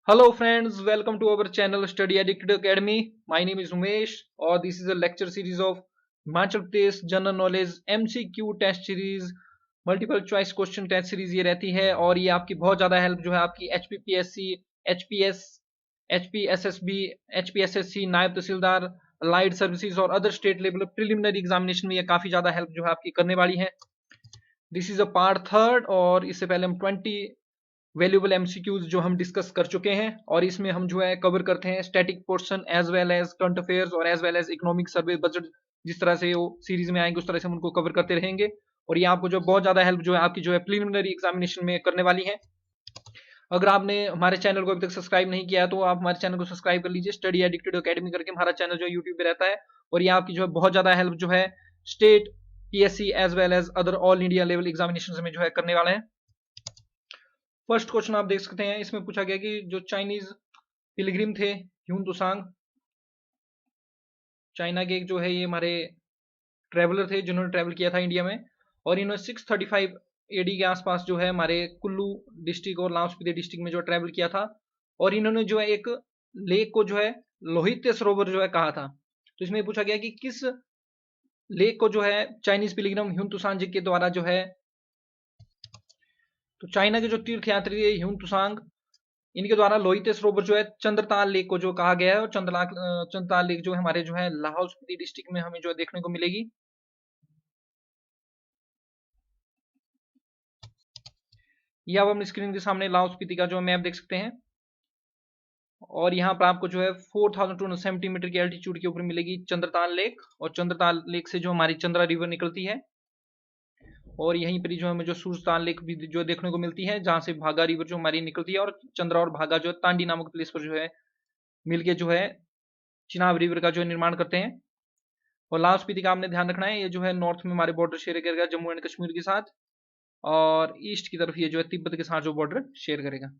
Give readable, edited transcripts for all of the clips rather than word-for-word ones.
Hello friends, welcome to our channel Study Addicted Academy. My name is Umesh और this is a lecture series of Himachal Pradesh General Knowledge MCQ test series, multiple choice question test series ये रहती है और ये आपकी बहुत ज़्यादा help जो है आपकी HPPSC, HPS, HPSSB, HPSSC, नायब तहसीलदार, अलाइड सर्विसेज और other state level preliminary examination में ये काफ़ी ज़्यादा हेल्प जो है आपकी करने वाली है। This is a part third और इससे पहले हम 20 वैल्यूएबल एमसीक्यूज जो हम डिस्कस कर चुके हैं और इसमें हम जो है कवर करते हैं static portion as well as current affairs और as well as economic survey budget. जिस तरह से वो सीरीज में आएंगे उस तरह से हम उनको कवर करते रहेंगे और ये आपको जो बहुत ज्यादा हेल्प जो है आपकी जो है प्रिलिमिनरी एग्जामिनेशन में करने वाली है। अगर आपने हमारे चैनल को अभी तक सब्सक्राइब नहीं किया है तो आप हमारे चैनल को सब्सक्राइब कर लीजिए। स्टडी एडिक्टेड अकेडमी करके हमारा चैनल जो है यूट्यूब पे रहता है और ये आपकी जो है बहुत ज्यादा हेल्प जो है state PSC as well as other all India level examination में जो है करने वाले हैं। फर्स्ट क्वेश्चन आप देख सकते हैं, इसमें पूछा गया कि जो चाइनीज पिलग्रिम थे ह्यून त्सुतांग, चाइना के एक जो है ये हमारे ट्रेवलर थे जिन्होंने ट्रेवल किया था इंडिया में और इन्होंने 635 एडी के आसपास जो है हमारे कुल्लू डिस्ट्रिक्ट और लाहौल स्पीति डिस्ट्रिक्ट में जो ट्रेवल किया था और इन्होंने जो है एक लेक को जो है लोहित सरोवर जो है कहा था। तो इसमें पूछा गया कि किस लेक को जो है चाइनीज पिलग्रिम ह्यून त्सुतांग जी के द्वारा जो है, तो चाइना के जो तीर्थ यात्री थे ह्यून त्सुतांग इनके द्वारा लोहित सरोवर जो है चंद्रताल लेक को जो कहा गया है और चंद्रताल लेक जो है हमारे जो है लाहौल स्पीति डिस्ट्रिक्ट में हमें जो है देखने को मिलेगी। यह अब हम स्क्रीन के सामने लाहौल स्पीति का जो मैप देख सकते हैं और यहाँ पर आपको जो है 4270 मीटर की एल्टीट्यूड के ऊपर मिलेगी चंद्रताल लेक और चंद्रताल लेक से जो हमारी चंद्रा रिवर निकलती है और यहीं पर जो हमें जो सूरजताल लेक भी जो देखने को मिलती है जहां से भागा रिवर जो हमारी निकलती है और चंद्रा और भागा जो है तांडी नामक प्लेस पर जो है मिलके जो है चिनाब रिवर का जो निर्माण करते हैं। और लाहौल स्पीति का आपने ध्यान रखना है, ये जो है नॉर्थ में हमारे बॉर्डर शेयर करेगा जम्मू एंड कश्मीर के साथ और ईस्ट की तरफ ये जो है तिब्बत के साथ जो बॉर्डर शेयर करेगा।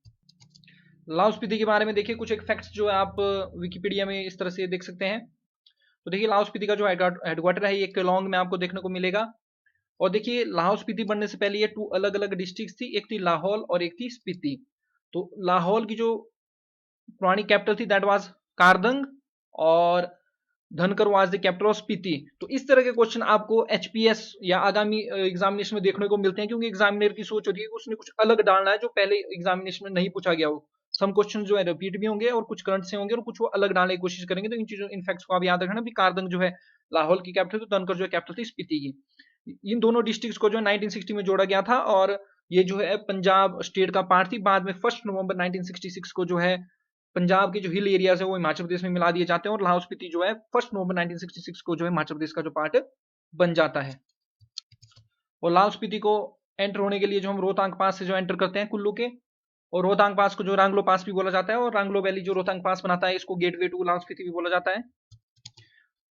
लाहौल स्पीति के बारे में देखिए कुछ एक फैक्ट्स जो है आप विकिपीडिया में इस तरह से देख सकते हैं। तो देखिए लाहौल स्पीति का जो हेडक्वार्टर है ये केलोंग में आपको देखने को मिलेगा और देखिए लाहौल स्पीति बनने से पहले ये 2 अलग अलग डिस्ट्रिक्ट थी, एक थी लाहौल और एक थी स्पीति। तो लाहौल की जो पुरानी कैपिटल थी दैट वाज कारदंग और धनकर was the capital of Spiti. तो इस तरह के क्वेश्चन आपको एचपीएस या आगामी एग्जामिनेशन में देखने को मिलते हैं क्योंकि एग्जामिनर की सोच होती है कि उसने कुछ अलग डालना है जो पहले एग्जामिनेशन में नहीं पूछा गया हो। सम क्वेश्चन जो है रिपीट भी होंगे और कुछ करंट से होंगे और कुछ वो अलग डालने की कोशिश करेंगे। तो इन चीजों इन फैक्ट्स को आप याद रखना भी कारदंग जो है लाहौल की कैपिटल, तो धनकर जो है कैपिटल थी स्पीति की। इन दोनों डिस्ट्रिक्ट को जो है 1960 में जोड़ा गया था और ये जो है पंजाब स्टेट का पार्ट थी। बाद में 1 नवंबर 1966 को जो है पंजाब के जो हिल एरियाज है वो हिमाचल प्रदेश में मिला दिए जाते हैं और लाहौल स्पीति जो है 1 नवंबर 1966 को जो है हिमाचल प्रदेश का जो पार्ट बन जाता है। और लाहौल स्पीति को एंटर होने के लिए जो हम रोहतांग पास से जो एंटर करते हैं कुल्लू के, और रोहतांग पास को जो रांगलो पास भी बोला जाता है और रांगलो वैली जो रोहतांग पास बनाता है इसको गेटवे टू लाहौल स्पीति भी बोला जाता है।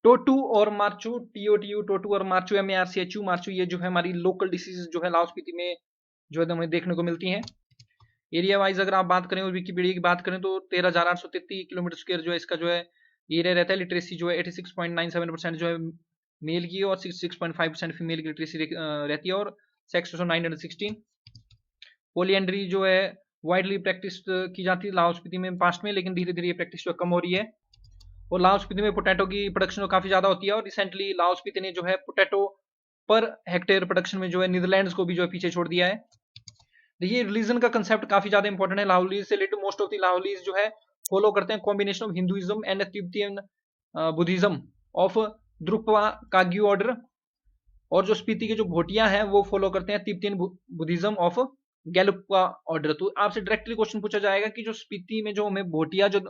टोटू और मार्चू, टीओटीयू टोटू और मार्चू एमएआरसीएचयू मार्चू, ये जो है हमारी लोकल डिसीज जो है लाहौल स्पीति में जो है हमें देखने को मिलती हैं। एरिया वाइज अगर आप बात करें और विकिपीडिया की बात करें तो 13,833 किलोमीटर स्क्वायर जो है इसका जो है एरिया रहता है। लिटरेसी जो है 86.97% जो है मेल की और 66.5% फीमेल की लिटरेसी रहती है और सेक्स 916। पोलियंड्री जो है वाइडली प्रैक्टिस की जाती है लाहौल स्पीति में पास्ट में, लेकिन धीरे धीरे ये प्रैक्टिस जो कम हो रही है। और लाहौल स्पीति में पोटैटो की प्रोडक्शन काफी ज्यादा होती है और रिसेंटली लाहौल स्पीति ने जो है पोटैटो पर हेक्टेयर प्रोडक्शन में जो है नीदरलैंड्स को भी जो है पीछे छोड़ दिया है। देखिए रिलीजन का कंसेप्ट काफी ज्यादा इंपॉर्टेंट है। लाहौलीज से रिलेटेड मोस्ट ऑफ द लाहौलीज जो है फॉलो करते हैं combination of Hinduism and Tibetan Buddhism of Drukpa Kagyu order, और जो स्पीति के जो भोटिया है वो फॉलो करते हैं तिब्बतियन बुद्धिज्म ऑफ गैलुप्पा ऑर्डर। तो आपसे डायरेक्टली क्वेश्चन पूछा जाएगा कि जो स्पीति में जो हमें भोटिया जो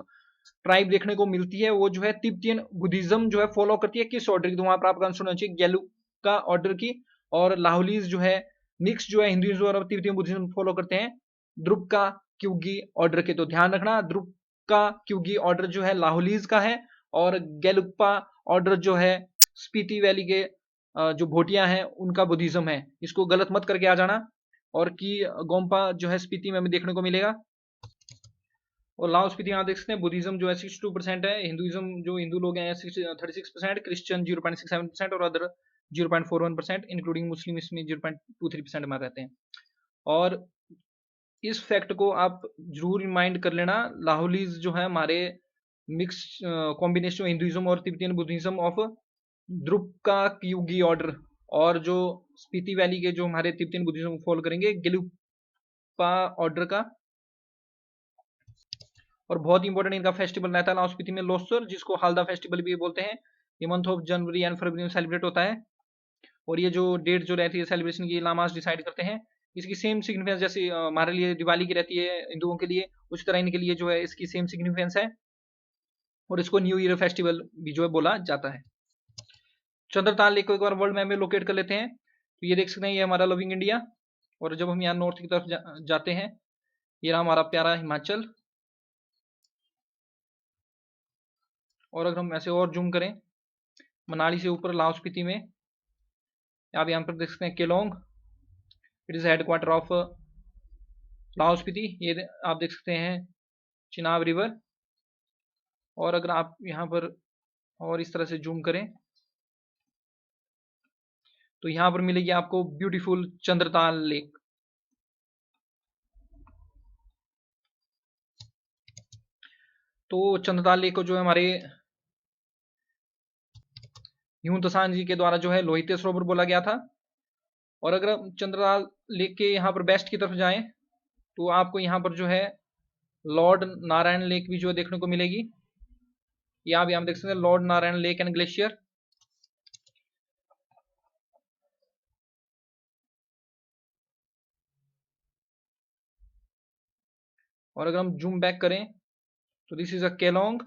ट्राइब देखने को मिलती है वो जो है तिब्बतियन बुद्धिज्म जो है फॉलो करती है किस ऑर्डर की, तो वहां पर आपका आंसर होना चाहिए गैलुप्पा ऑर्डर की। और लाहौलीज जो है मिक्स जो है हिंदुइज्म और तिब्बतियन बुद्धिज्म फॉलो करते हैं द्रुकपा क्यूगी ऑर्डर के। तो ध्यान रखना द्रुकपा क्यूगी ऑर्डर जो है लाहौलीज का है और गैलुप्पा ऑर्डर जो है स्पीति वैली के जो भोटिया हैं उनका बुद्धिज्म है। इसको गलत मत करके आ जाना। और की गोम्पा जो है स्पीति में हमें देखने को मिलेगा। और लाहौल स्पीति यहाँ देख सकते हैं बुद्धिज्म जो है 62% है, हिंदुइज्म जो हिंदू लोग हैं 36%, क्रिश्चियन 0.67% और अदर 0.41%, इंक्लूडिंग मुस्लिम इसमें 0.23% में रहते हैं। और इस फैक्ट को आप जरूर रिमाइंड कर लेना। लाहौलीज जो है हमारे मिक्स कॉम्बिनेशन हिंदुइज्म और Tibetan Buddhism of Drukpa क्यूगी order, और जो स्पीति वैली के जो हमारे तिब्बतियन बुद्धिज्म फॉलो करेंगे गेलुपा ऑर्डर का। और बहुत ही इंपॉर्टेंट इनका फेस्टिवल रहता है लाहौल स्पीति में लोसर, जिसको हल्दा फेस्टिवल भी बोलते हैं। ये मंथ ऑफ जनवरी एंड फरवरी में सेलिब्रेट होता है, और ये जो डेट जो रहती है सेलिब्रेशन की लामास डिसाइड करते हैं। इसकी सेम सिग्निफिकेंस जैसे हमारे लिए दिवाली की रहती है हिंदुओं के लिए, उसी तरह इनके लिए जो है इसकी सेम सिग्निफिकेंस है, और इसको न्यू ईयर फेस्टिवल भी जो है बोला जाता है। चंद्रताल लेक को एक बार वर्ल्ड मैप में लोकेट कर लेते हैं, तो ये देख सकते हैं ये हमारा लविंग इंडिया, और जब हम यहाँ नॉर्थ की तरफ जाते हैं, ये रहा हमारा प्यारा हिमाचल। और अगर हम ऐसे और जूम करें मनाली से ऊपर लाहौल स्पीति में, आप यहाँ पर देख सकते हैं Kelong, it is headquarter of Lahaul Spiti. ये आप देख सकते हैं चिनाब रिवर। और अगर आप यहाँ पर और इस तरह से जूम करें, तो यहाँ पर मिलेगी आपको ब्यूटीफुल चंद्रताल लेक। तो चंद्रताल लेक को जो है हमारे ह्यून जी के द्वारा जो है लोहित सरोवर बोला गया था। और अगर हम चंद्रताल लेक के यहाँ पर वेस्ट की तरफ जाएं, तो आपको यहाँ पर जो है लॉर्ड नारायण लेक भी जो है देखने को मिलेगी। ये आप यहाँ देख सकते हैं Lord Narayan lake and glacier. और अगर हम जूम बैक करें, तो this is a Kelong.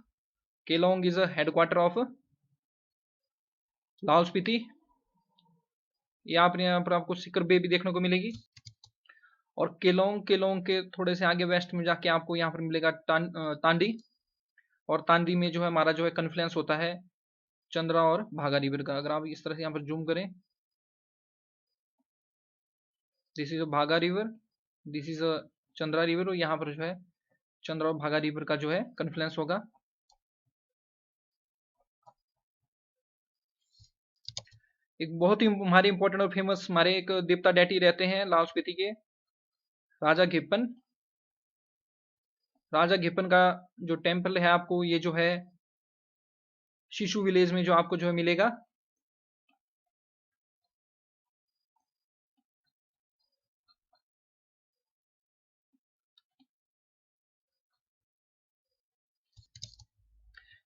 Kelong is a headquarter of Lahaul Spiti. यहाँ पर आपको सिकर बे भी देखने को मिलेगी। और केलोंग के थोड़े से आगे वेस्ट में जाके आपको यहाँ पर मिलेगा तांडी। और तांडी में जो है हमारा जो है कन्फ्लुएंस होता है चंद्रा और भागा रिवर का। अगर आप इस तरह से यहाँ पर जूम करें, दिस इज अ भागा river, this is a Chandra river, और यहाँ पर जो है चंद्रा और भागा रिवर का जो है कन्फ्लुएंस होगा। एक बहुत ही हमारे इंपॉर्टेंट और फेमस हमारे एक देवता डैटी रहते हैं लाहौल स्पीति के, राजा घेपन। राजा घेपन का जो टेम्पल है आपको ये जो है शिशु विलेज में जो आपको जो है मिलेगा।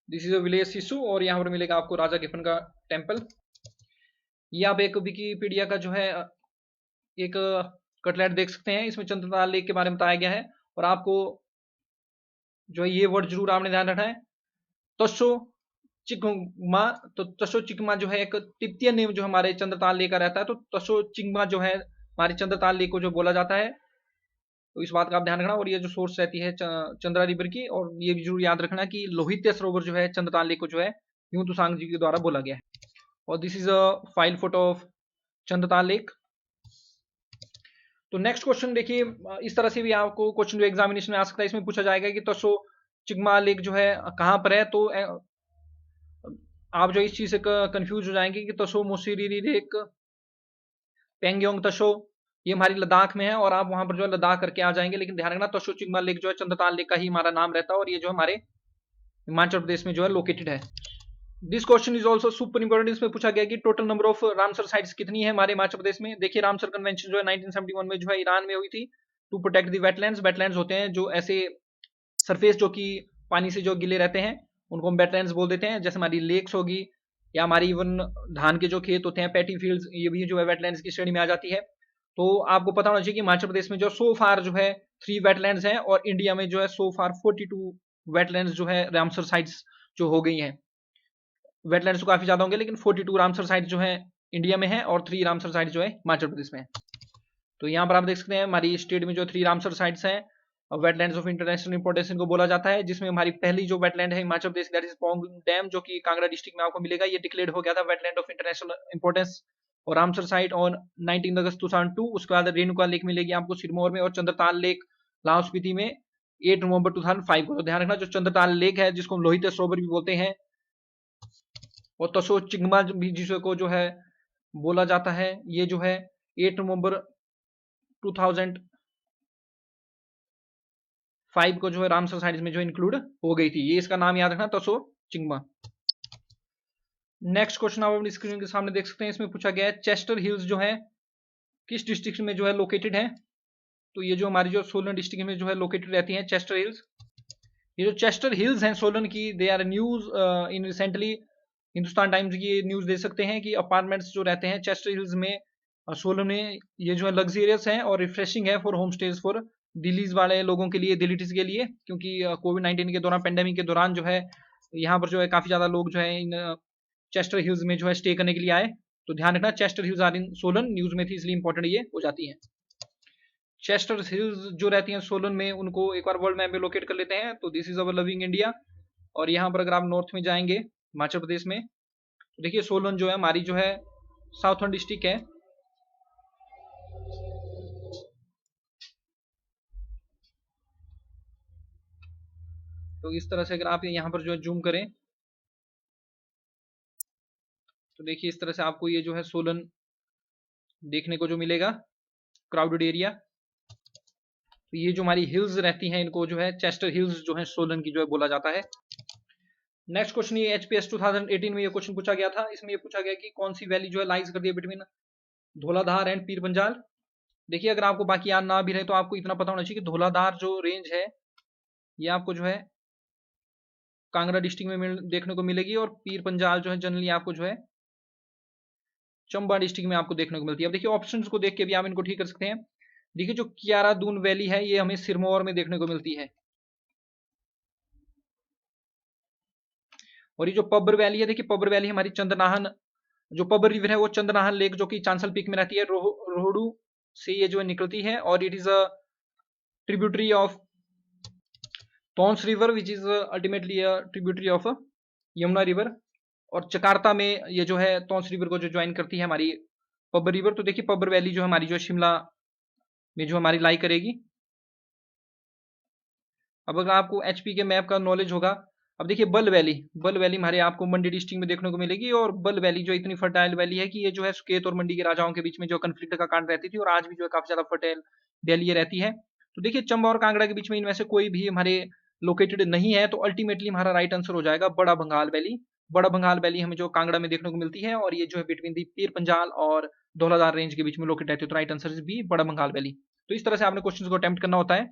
दिस इज अ विलेज शिशु, और यहाँ पर मिलेगा आपको राजा घेपन का टेम्पल। ये आप एक विकीपीडिया का जो है एक कटलेट देख सकते हैं, इसमें चंद्रताल लेक के बारे में बताया गया है। और आपको जो है ये वर्ड जरूर आपने ध्यान रखना है, तसो चिकमा। तो तसो चिकमा जो है एक तिब्बतियन नेम जो हमारे चंद्रताल लेक का रहता है, तो तसो चिकमा जो है हमारे चंद्रताल लेक को जो बोला जाता है। तो इस बात का आप ध्यान रखना। और ये जो सोर्स रहती है चंद्रा रिवर की, और ये भी जरूर याद रखना कि लोहित सरोवर जो है चंद्रताल लेक को जो है ह्यून तुसांग जी के द्वारा बोला गया है। और this is a file photo of Chandratal lake. तो नेक्स्ट क्वेश्चन देखिए, इस तरह से भी आपको क्वेश्चन जो एग्जामिनेशन में आ सकता है, इसमें पूछा जाएगा कि तसो चिकमा लेक जो है कहाँ पर है। तो आप जो इस चीज से कंफ्यूज हो जाएंगे कि तसो मोसीरी लेक पेंगयोंग तसो ये हमारी लद्दाख में है, और आप वहां पर जो है लद्दाख करके आ जाएंगे। लेकिन ध्यान रखना तसो चिकमा लेक जो है चंद्रताल लेक का ही हमारा नाम रहता है, और ये जो हमारे हिमाचल प्रदेश में जो है लोकेटेड है। This question is also super important. इसमें पूछा गया कि total number of Ramsar sites कितनी है हमारे हिमाचल प्रदेश में। देखिए रामसर कन्वेंशन जो है 1971 में जो है ईरान में हुई थी, to protect the wetlands. Wetlands होते हैं जो ऐसे सरफेस जो कि पानी से जो गिले रहते हैं, उनको हम वेटलैंड्स बोल देते हैं। जैसे हमारी लेक्स होगी, या हमारी इवन धान के जो खेत होते हैं पैटी फील्ड्स, ये भी जो है वेटलैंड्स की श्रेणी में आ जाती है। तो आपको पता होना चाहिए कि हिमाचल प्रदेश में जो सो फार जो है 3 वेटलैंड्स हैं, और इंडिया में जो है सो फार 42 वेटलैंड्स जो है रामसर साइट्स जो हो गई हैं। वेटलैंड्स तो काफी ज्यादा होंगे, लेकिन 42 रामसर साइट जो है इंडिया में है, और 3 रामसर साइट जो है हिमाचल प्रदेश में है। तो यहाँ पर आप देख सकते हैं हमारी स्टेट में जो 3 रामसर साइट्स हैं, वेटलैंड्स ऑफ इंटरनेशनल इंपोर्टेंस इनको बोला जाता है। जिसमें हमारी पहली जो वेटलैंड है Himachal Pradesh, that is Pong dam, जो कि कांगड़ा डिस्ट्रिक्ट में आपको मिलेगा। ये डिक्लेयर हो गया था वेटलैंड ऑफ इंटरनेशनल इंपोर्टेंस और रामसर साइट ऑन 19 अगस्त 2002। उसके बाद रेणुका लेक मिलेगी आपको सिरमौर में, और चंद्रताल लेक लाहौल स्पीति में 8 नवंबर 2005 को। तो ध्यान रखना जो चंद्रताल लेक है, जिसको हम लोहित सरोवर भी बोलते हैं, और तसो चिंगमा भी जिसको जो है बोला जाता है, ये जो है 8 नवंबर 2000 5 को जो है रामसर साइट्स में जो इंक्लूड हो गई थी। ये इसका नाम याद रखना, तसो चिंगमा। नेक्स्ट क्वेश्चन आप अपनी स्क्रीन के सामने देख सकते हैं। इसमें पूछा गया है चेस्टर हिल्स जो है किस डिस्ट्रिक्ट में जो है लोकेटेड है। तो ये जो हमारी जो सोलन डिस्ट्रिक्ट में जो है लोकेटेड रहती है चेस्टर हिल्स। ये जो चेस्टर हिल्स हैं सोलन की, they R news in recently Hindustan times की न्यूज दे सकते हैं कि अपार्टमेंट्स जो रहते हैं चेस्टर हिल्स में सोलन में, ये जो है लग्जरियस है और रिफ्रेशिंग है for home stage for Delhi's वाले लोगों के लिए, दिल्लीज के लिए, क्योंकि कोविड-19 के दौरान, पेंडेमिक के दौरान जो है यहाँ पर जो है काफी ज्यादा लोग जो है इन चेस्टर हिल्स में जो है स्टे करने के लिए आए। तो ध्यान रखना Chester Hills are in Solan, news में थी इसलिए इंपॉर्टेंट ये हो जाती है। चेस्टर हिल्स जो रहती हैं सोलन में, उनको एक बार वर्ल्ड मैप में लोकेट कर लेते हैं। तो this is our loving India. और यहाँ पर अगर आप नॉर्थ में जाएंगे हिमाचल प्रदेश में, तो देखिए सोलन जो है हमारी जो है साउथर्न डिस्ट्रिक्ट है। तो इस तरह से अगर आप यहाँ पर जो है जूम करें तो देखिए इस तरह से आपको ये जो है सोलन देखने को जो मिलेगा, क्राउडेड एरिया। तो ये जो हमारी हिल्स रहती हैं इनको जो है चेस्टर हिल्स जो है सोलन की जो है बोला जाता है। नेक्स्ट क्वेश्चन ये एचपीएस 2018 में ये क्वेश्चन पूछा गया था। इसमें ये पूछा गया कि कौन सी वैली जो है लाइज करती है बिटवीन धौलाधार एंड पीर पंजाल। देखिए अगर आपको बाकी याद ना भी रहे तो आपको इतना पता होना चाहिए कि धौलाधार जो रेंज है ये आपको जो है कांगड़ा डिस्ट्रिक्ट में देखने को मिलेगी, और पीर पंजाल जो है जनरली आपको जो है चंबा डिस्ट्रिक्ट में आपको देखने को मिलती है। अब देखिए ऑप्शंस को देख के भी आप इनको ठीक कर सकते हैं। देखिए जो कियारा दून वैली है ये हमें सिरमौर में देखने को मिलती है, और ये जो पब्बर वैली है, देखिए पब्बर वैली हमारी चंद्रनाहन, जो पब्बर रिवर है वो चंद्रनाहन लेक जो कि चांसल पीक में रहती है, रोहडू से ये जो है निकलती है, और it is a tributary of Tons river which is ultimately a tributary of Yamuna river. और जकार्ता में ये जो है टॉन्स रिवर को जो ज्वाइन करती है हमारी पब्बर रिवर। तो देखिए पब्बर वैली जो हमारी जो शिमला में जो हमारी लाई करेगी। अब अगर आपको एचपी के मैप का नॉलेज होगा, अब देखिए बल वैली हमारे आपको मंडी डिस्ट्रिक्ट में देखने को मिलेगी, और बल वैली जो इतनी फर्टाइल वैली है कि ये जो है सुकेत और मंडी के राजाओं के बीच में जो कंफ्लिक्ट का कारण रहती थी, और आज भी जो है काफी ज्यादा फर्टाइल वैली ये रहती है। तो देखिए चंबा और कांगड़ा के बीच में इनमें से कोई भी हमारे लोकेटेड नहीं है, तो अल्टीमेटली हमारा राइट आंसर हो जाएगा बड़ा बंगाल वैली। बड़ा बंगाल वैली हमें जो कांगड़ा में देखने को मिलती है, और ये जो है बिटवीन दी पीर पंजाल और धौलाधार रेंज के बीच में लोकेट रहती है। तो राइट आंसर इज बी, बड़ा बंगाल वैली। तो इस तरह से आपने क्वेश्चन को अटेम्प्ट करना होता है।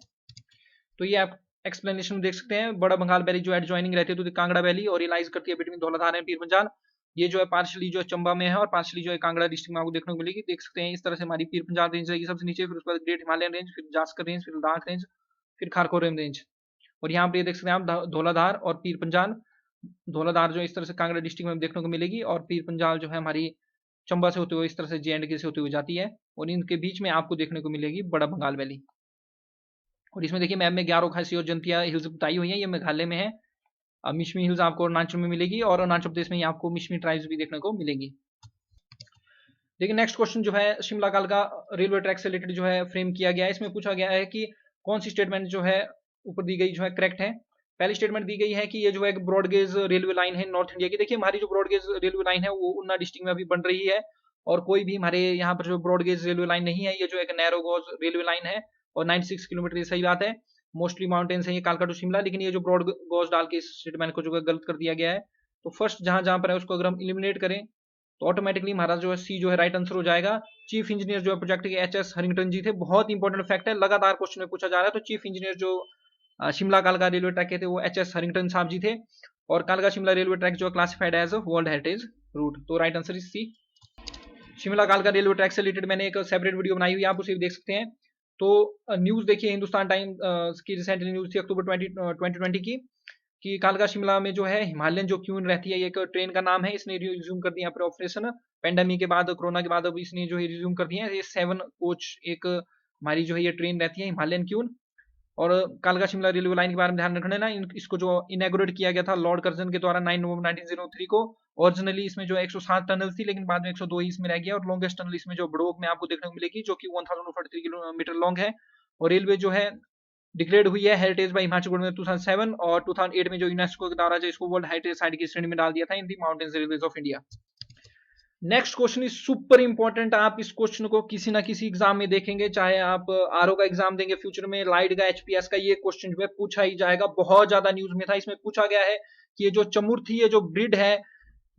तो ये आप एक्सप्लेनेशन में देख सकते हैं, बड़ा बंगाल वैली जो एडजॉइनिंग रहती है तो कांगड़ा वैली, और रिलाइज करती है बिटवीन धौलाधार एंड पीर पंजाल। ये जो है पार्शली जो है चंबा में है, और पार्शली जो है कांगड़ा डिस्ट्रिक्ट में आपको देखने को मिलेगी। देख सकते हैं इस तरह से हमारी पीर पंजाल रेंज रहेगी सबसे नीचे, फिर उसके बाद ग्रेट हिमालयन रेंज, फिर जास्कर रेंज, फिर लद्दाख रेंज, फिर खारकोरम रेंज। और यहाँ पर ये देख सकते हैं आप धौलाधार और पीर पंजाल। धौलाधार जो इस तरह से कांगड़ा डिस्ट्रिक्ट में देखने को मिलेगी, और पीर पंजाल जो है हमारी चंबा से होते हुए इस तरह से जे एंड के से होते हुए जाती है, और इनके बीच में आपको देखने को मिलेगी बड़ा बंगाल वैली। और इसमें देखिए मैप में ग्यारह खासी और जंतिया हिल्स बताई हुई है, ये मेघालय में है। मिशमी हिल्स आपको अरुणाचल में मिलेगी, और अरुणाचल प्रदेश में ही आपको मिशमी ट्राइब्स भी देखने को मिलेंगी। देखिए नेक्स्ट क्वेश्चन जो है शिमला कालका रेलवे ट्रैक से रिलेटेड जो है फ्रेम किया गया है। इसमें पूछा गया है कि कौन सी स्टेटमेंट जो है ऊपर दी गई जो है करेक्ट है। पहली स्टेटमेंट दी गई है कि ये जो है ब्रॉडगेज रेलवे लाइन है नॉर्थ इंडिया की। देखिए हमारी जो ब्रॉडगेज रेलवे लाइन है वो उन्ना डिस्ट्रिक्ट में अभी बन रही है, और कोई भी हमारे यहाँ पर जो ब्रॉडगेज रेलवे लाइन नहीं है, ये जो एक नैरो गॉज रेलवे लाइन है, और 96 किलोमीटर, ये सही बात है। मोस्टली माउंटेन्स है ये कालका टू शिमला, लेकिन ये जो ब्रॉड गॉज डाल के इस स्टेटमेंट को जो है गलत कर दिया गया है। तो फर्स्ट जहां जहां पर है उसको अगर हम इलिमिनेट करें तो ऑटोमेटिकली हमारा जो है सी जो है राइट आंसर हो जाएगा। चीफ इंजीनियर जो है प्रोजेक्ट के एचएस हरिंगटन जी थे। बहुत इंपॉर्टेंट फैक्ट है, लगातार क्वेश्चन में पूछा जा रहा है। तो चीफ इंजीनियर जो शिमला कालका रेलवे ट्रैक के थे वो एचएस हरिंगटन साहब जी थे, और कालका शिमला रेलवे ट्रैक जो है classified as world heritage route. तो right answer is C. Shimla कालका रेलवे ट्रैक से रिलेटेड मैंने एक सेपरेट वीडियो बनाई हुई है, आप उसे भी देख सकते हैं। तो न्यूज देखिए हिंदुस्तान टाइम की रिसेंटली न्यूज थी अक्टूबर 2020 की, कि कालका शिमला में जो है हिमालयन जो क्यून रहती है, एक ट्रेन का नाम है, इसने रिज्यूम कर दिया ऑपरेशन। पेंडेमिक के बाद, कोरोना के बाद अब इसने जो है रिज्यूम कर दिया है। ये 7 कोच एक हमारी जो है ये ट्रेन रहती है हिमालयन क्यून। और कालका शिमला रेलवे लाइन के बारे में ध्यान रखना है ना, इसको जो इनॉग्रेट किया गया था लॉर्ड कर्जन के द्वारा 9 नवंबर 1903 को। ओरिजिनली इसमें जो 107 टनल थी, लेकिन बाद में 102 ही इसमें रह गया, और लॉन्गेस्ट टनल इसमें जो बड़ोग में आपको देखने को मिलेगी, जो कि 1043 किलोमीटर लॉन्ग है। और रेलवे जो है डिक्लेयर्ड हुई है हेरिटेज बाय हिमाचल गवर्नमेंट 2007, और 2008 में जो यूनेस्को के द्वारा जो इसको वर्ल्ड हेरिटेज साइट की श्रेणी में डाल दिया था in the mountains railways of India. Next question is super important. आप इस क्वेश्चन को किसी ना किसी एग्जाम में देखेंगे, चाहे आप आरओ का एग्जाम देंगे फ्यूचर में, लाइट का, एचपीएस का, ये क्वेश्चन जो है पूछा ही जाएगा। बहुत ज्यादा न्यूज में था। इसमें पूछा गया है कि ये जो चमुर्थी, ये जो ब्रीड है,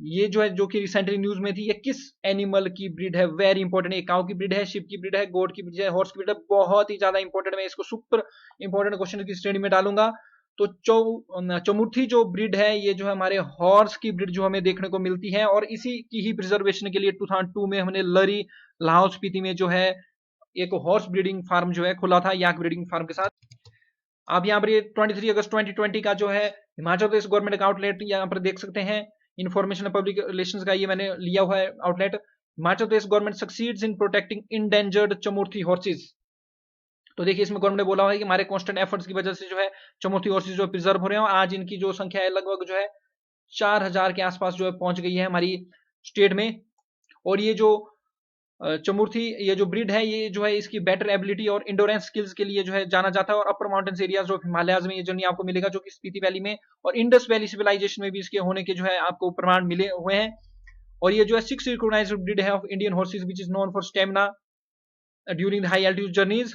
ये जो है जो कि रिसेंटली न्यूज में थी, ये किस एनिमल की ब्रीड है। Very important. ये काउ की ब्रीड है, शिप की ब्रीड है, गोट की ब्रीड है, हॉर्स की ब्रीड है। बहुत ही ज्यादा इंपॉर्टेंट। मैं इसको सुपर इंपॉर्टेंट क्वेश्चन की श्रेणी में डालूंगा। तो चमुर्थी जो ब्रीड है, ये जो है हमारे हॉर्स की ब्रीड जो हमें देखने को मिलती है, और इसी की ही प्रिजर्वेशन के लिए 2002 में हमने लरी, लाहौल स्पीति में जो है एक हॉर्स ब्रीडिंग फार्म जो है खुला था, याक ब्रीडिंग फार्म के साथ। आप यहाँ पर ये 23 अगस्त 2020 का जो है हिमाचल प्रदेश गवर्नमेंट का आउटलेट यहाँ पर देख सकते हैं। इन्फॉर्मेशन पब्लिक रिलेशंस का ये मैंने लिया हुआ है outlet. Himachal Pradesh government succeeds in protecting endangered Chamurthi horses. तो देखिए इसमें गवर्नमेंट ने बोला हुआ है कि हमारे कांस्टेंट एफर्ट्स की वजह से जो है चमुर्थी हॉर्सेज जो प्रिजर्व हो रहे हैं, और आज इनकी जो संख्या है लगभग जो है 4000 के आसपास जो है पहुंच गई है हमारी स्टेट में। और ये जो चमुर्थी, ये जो ब्रीड है, ये जो है इसकी बेटर एबिलिटी और इंडोरेंस स्किल्स के लिए जो है जाना जाता है। और अपर माउंटेन्स एरियाज ऑफ हिमालयाज में ये जर्नी आपको मिलेगा, जो कि स्पीति वैली में और इंडस वैली सिविलाइजेशन में भी इसके होने के जो है आपको प्रमाण मिले हुए हैं। और ये जो है 6 रिकॉग्नाइज्ड ब्रीड है of Indian horse's which is known for stamina during high altitude journeys,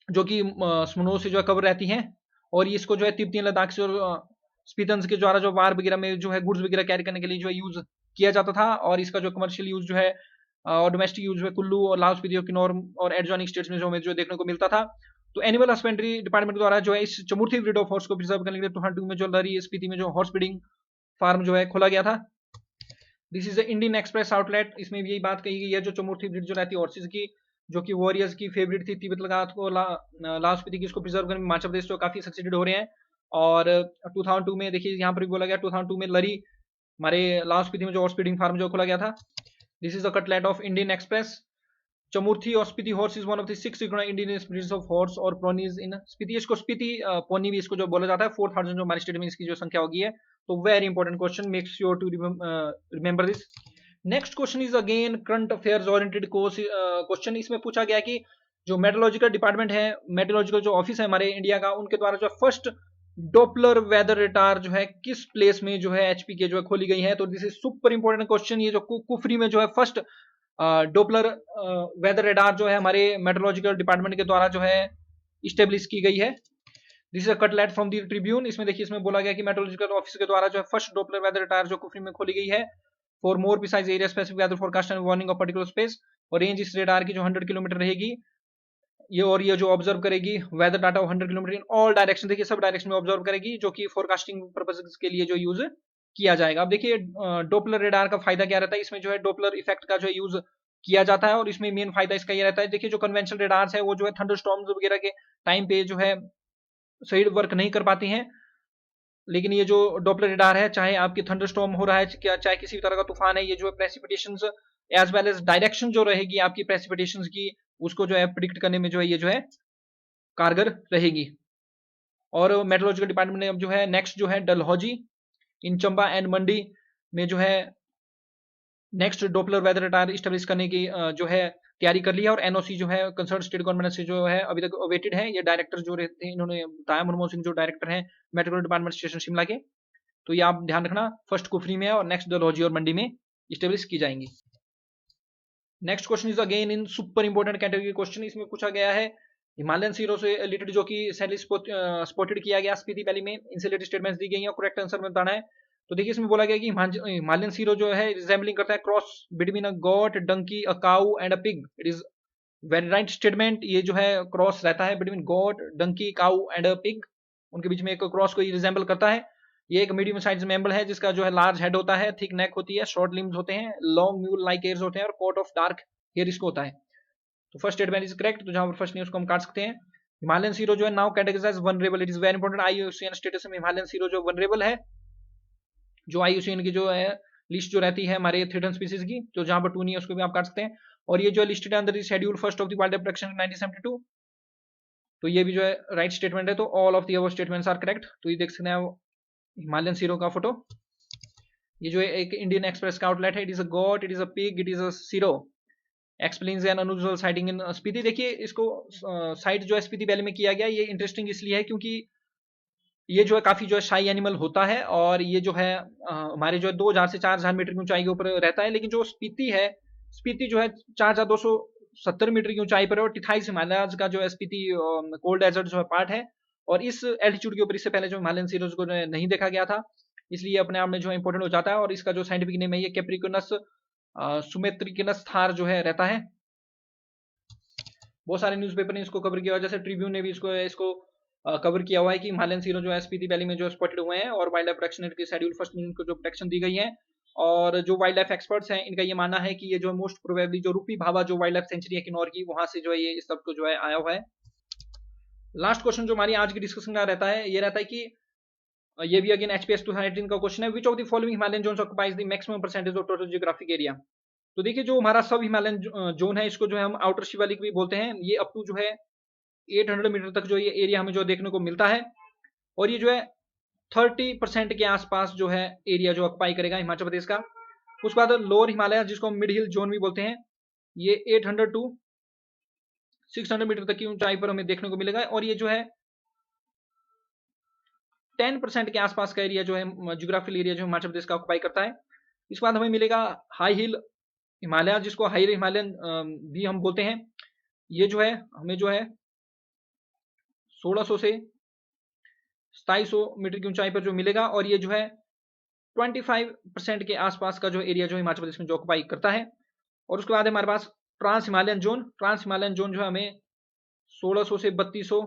जो कि स्नो से जो है कवर रहती हैं। और ये इसको जो है तिब्बती लद्दाख से और स्पीतन्स के द्वारा जो वार वगैरह में जो है गुड्स वगैरह कैरी करने के लिए जो है यूज किया जाता था। और इसका जो कमर्शियल यूज जो है और डोमेस्टिक यूज में कुल्लू और लाहौल स्पीति, किन्नौर और एडजॉइनिंग स्टेट्स में जो हमें जो देखने को मिलता था। तो एनिमल हस्बेंड्री डिपार्टमेंट द्वारा जो है इस चमुर्थी ब्रीड ऑफ हॉर्स को प्रिजर्व करने के लिए 2002 में जो लरी स्पीति में जो हॉर्स ब्रीडिंग फार्म जो है खोला गया था। This is the Indian express outlet. इसमें भी यही बात कही गई है, जो चमुर्थी ब्रीड जो रहती है हॉर्सेज की, जो कि वॉरियर्स की फेवरेट थी, तिब्बत लद्दाख को लाहौल स्पीति की, इसको प्रिजर्व करने में हिमाचल प्रदेश तो काफी सक्सीडेड हो रहे हैं। और 2002 में देखिए यहाँ पर भी बोला गया 2002 में लरी हमारे लाहौल स्पीति में जो हॉर्स ब्रीडिंग फार्म जो खोला गया था। This is the outlet of Indian Express. Chamurthi और Spiti horse is one of the 6 Indian breeds of horse और पोनीज इन स्पीति। इसको स्पीति पोनी भी इसको जो बोला जाता है। 4000 जो हमारे स्टेट में इसकी जो संख्या होगी है। तो very important question, make sure to remember this. Next question is again current affairs oriented question. इसमें पूछा गया कि जो मेट्रोलॉजिकल डिपार्टमेंट है, मेट्रोलॉजिकल जो ऑफिस है हमारे इंडिया का, उनके द्वारा जो फर्स्ट डॉपलर वेदर रडार जो है किस प्लेस में जो है एचपी के जो है खोली गई है। तो this is super important question. ये जो कुफरी में जो है फर्स्ट डॉपलर वेदर रडार जो है हमारे मेट्रोलॉजिकल डिपार्टमेंट के द्वारा जो है इस्टेब्लिश की गई है। This is a cutlet from the Tribune. इसमें देखिए इसमें बोला गया कि मेट्रोलॉजिकल ऑफिस के द्वारा जो है फर्स्ट डॉपलर वेदर रडार जो कुफरी में खोली गई है for more precise area specific weather forecast and warning of particular space. और रेंज इस रडार की जो 100 किलोमीटर रहेगी ये, और ये जो ऑब्जर्व करेगी weather data 100 kilometre in all direction, देखिए सब डायरेक्शन में ऑब्जर्व करेगी, जो कि फोरकास्टिंग पर्पसेस के लिए जो यूज किया जाएगा। अब देखिए डॉपलर रडार का फायदा क्या रहता है, इसमें जो है डॉपलर इफेक्ट का जो यूज किया जाता है। और इसमें मेन फायदा इसका ये रहता है, देखिए जो कन्वेंशनल रडार्स है वो जो है थंडरस्टॉर्म्स वगैरह के टाइम पे जो है सही वर्क नहीं कर पाती हैं। लेकिन ये जो डॉपलर रडार है, चाहे आपकी थंडरस्टॉर्म हो रहा है, क्या चाहे किसी भी तरह का तूफान है, ये जो है प्रेसिपिटेशंस एज वेल एज डायरेक्शन जो रहेगी आपकी प्रेसिपिटेशंस की, उसको जो है प्रिडिक्ट करने में जो है ये जो है कारगर रहेगी। और मेट्रोलॉजिकल डिपार्टमेंट ने अब जो है नेक्स्ट जो है डलहौजी इन चंबा एंड मंडी में जो है next Doppler weather radar establish करने की जो है तैयारी कर ली है। और एनओसी जो है कंसर्न स्टेट गवर्नमेंट से जो है अभी तक अवेटेड है। ये डायरेक्टर जो रहते हैं, इन्होंने बताया, मनमोहन सिंह जो डायरेक्टर हैं मेट्रोलॉजिकल डिपार्टमेंट स्टेशन शिमला के। तो ये आप ध्यान रखना, फर्स्ट कुफरी में और नेक्स्ट डलहौजी और मंडी में स्टेब्लिश की जाएंगी। Next question is again in super important category question. इसमें पूछा गया है हिमालयन सीरो से रिलेटेड, जो कि स्पॉटेड किया गया स्पीति वैली में, इनसे रिलेटेड स्टेटमेंट्स दी गई हैं, करेक्ट आंसर में बताना है। तो देखिए इसमें बोला गया कि हिमालयन सीरो जो है रिजेंबलिंग करता है cross between a goat, donkey, a cow and a pig. It is very right statement. ये जो है क्रॉस रहता है between goat, donkey, cow and a pig, उनके बीच में एक क्रॉस को रिजेंबल करता है। ये एक मीडियम साइज मैमल है जिसका जो है लार्ज हेड होता है, थिक नेक होती है, शॉर्ट लिम्स होते हैं, लॉन्ग म्यूल लाइक एयर्स होते हैं, और कोट ऑफ डार्क हेयर इसको होता है। तो फर्स्ट स्टेटमेंट इज करेक्ट। तो जहां पर फर्स्ट नहीं उसको हम काट सकते हैं। हिमालयन सीरो जो है now categorised as vulnerable. It is very important. IUCN status में हिमालयन सीरो जो वनरेबल है, जो आईयूसीएन की जो है लिस्ट जो रहती है हमारे थ्रेटन स्पीसीज की, तो जहां पर 2 नहीं है उसको भी आप काट सकते हैं। और ये जो listed under the schedule first of the wild life protection 1972, तो ये भी जो है राइट स्टेटमेंट है। तो all of the above statements are correct. तो ये देख सकते हैं हिमालयन सीरो का फोटो। ये जो है एक इंडियन एक्सप्रेस का आउटलेट है। It is a goat, it is a pig, it is a serow, explains an unusual sighting in Spiti. देखिए इसको साइट जो है स्पीति वैली में किया गया, ये इंटरेस्टिंग इसलिए है क्योंकि ये जो है काफी जो है शाई एनिमल होता है, और ये जो है हमारे जो है 2000 से 4000 मीटर की ऊंचाई के ऊपर रहता है। लेकिन जो स्पीति है, स्पीति जो है 4270 मीटर की ऊंचाई पर है, और टिथाइस हिमालयाज का जो है स्पीति कोल्ड डेजर्ट जो है पार्ट है। और इस एल्टीट्यूड के ऊपर इससे पहले जो हिमालयन सीरीज को नहीं देखा गया था, इसलिए अपने आप में जो है इंपॉर्टेंट हो जाता है। और इसका जो साइंटिफिक नेम है ये कैप्रिकॉर्नस सुमेत्रिकनस थार जो है रहता है। बहुत सारे न्यूज़पेपर ने इसको कवर किया हुआ है, जैसे ट्रिब्यून ने भी इसको इसको कवर किया हुआ है कि हिमालयन सीरो जो है स्पीति वैली में जो स्पॉटेड हुए हैं, और वाइल्ड लाइफ प्रोटेक्शन के शेड्यूल फर्स्ट में इनको जो प्रोटेक्शन दी गई है। और जो वाइल्ड लाइफ एक्सपर्ट्स हैं, इनका ये मानना है कि ये जो मोस्ट प्रोबेबली जो रूपी भाभा जो वाइल्ड लाइफ सेंचुरी है किन्नौर की, वहां से जो है ये इस सब को जो है आया हुआ है। लास्ट क्वेश्चन जो हमारी आज की डिस्कशन का रहता है, ये रहता है कि ये भी अगेन एचपीएस 2018 का क्वेश्चन है, which of the following Himalayan zones occupies the maximum percentage of total geographic area. तो देखिए, जो हमारा सब हिमालयन जोन है, इसको जो है हम आउटर शिवालिक भी बोलते हैं। ये अप टू जो है 800 मीटर तक जो ये एरिया हमें जो देखने को मिलता है, और ये जो है 30% के आसपास जो है एरिया जो ऑक्युपाई करेगा हिमाचल प्रदेश का। उसके बाद लोअर हिमालय, जिसको हम मिड हिल जोन भी बोलते हैं, ये 800 टू 600 मीटर तक की ऊंचाई पर हमें देखने को मिलेगा। और ये जो है 10% के आसपास का एरिया जो है जियोग्राफिकल एरिया जो हिमाचल प्रदेश का ऑक्युपाई करता है। इसके बाद हमें मिलेगा हाई हिल हिमालय, जिसको हाई हिमालयन भी हम बोलते हैं। ये जो है हमें जो है 1600 से 2700 मीटर की ऊंचाई पर जो मिलेगा, और ये जो है 25% के आसपास का जो एरिया जो हिमाचल प्रदेश में जो ऑक्युपाई करता है। और उसके बाद हमारे पास trans Himalayan zone. Trans Himalayan zone जो है हमें 1600 से 3200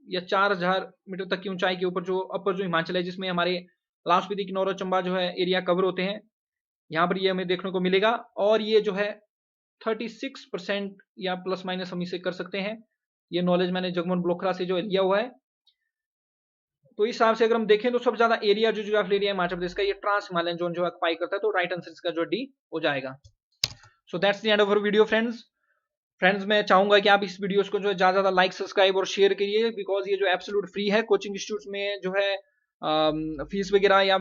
या 4000 मीटर तक की ऊंचाई के ऊपर जो अपर जो हिमाचल है, जिसमें हमारे लाहौल स्पीति, किन्नौर और चंबा जो है एरिया कवर होते हैं, यहाँ पर ये हमें देखने को मिलेगा। और ये जो है 36% या प्लस माइनस हम इसे कर सकते हैं। ये नॉलेज मैंने जगमोहन ब्लोखरा से जो लिया हुआ है। तो इस हिसाब से अगर हम देखें तो सबसे ज्यादा एरिया जो जियोग्राफिकल एरिया हिमाचल प्रदेश का, ये ट्रांस हिमालयन जोन जो ऑक्युपाई करता है। तो राइट आंसर इसका जो डी हो जाएगा। So that's the end of our video friends. मैं चाहूंगा कि आप इस वीडियोस को जो है ज्यादा ज्यादा लाइक, सब्सक्राइब और शेयर करिए, बिकॉज ये जो एब्सोल्यूट फ्री है। कोचिंग इंस्टीट्यूट में जो है फीस वगैरह या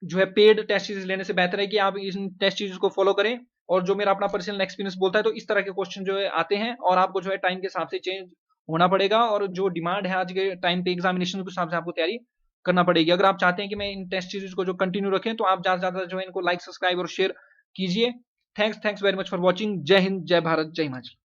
जो है पेड टेस्ट सीरीज लेने से बेहतर है कि आप इन टेस्ट सीरीज को फॉलो करें। और जो मेरा अपना पर्सनल एक्सपीरियंस बोलता है, तो इस तरह के क्वेश्चन जो है आते हैं, और आपको जो है टाइम के हिसाब से चेंज होना पड़ेगा, और जो डिमांड है आज के टाइम पे एग्जामिनेशन के हिसाब से आपको तैयारी करना पड़ेगी। अगर आप चाहते हैं कि मैं इन टेस्ट सीरीज को जो कंटिन्यू रखें, तो आप ज्यादा से ज्यादा जो है इनको लाइक, सब्सक्राइब और शेयर कीजिए। Thanks very much for watching. जय हिंद, जय भारत, जय हिमाचल।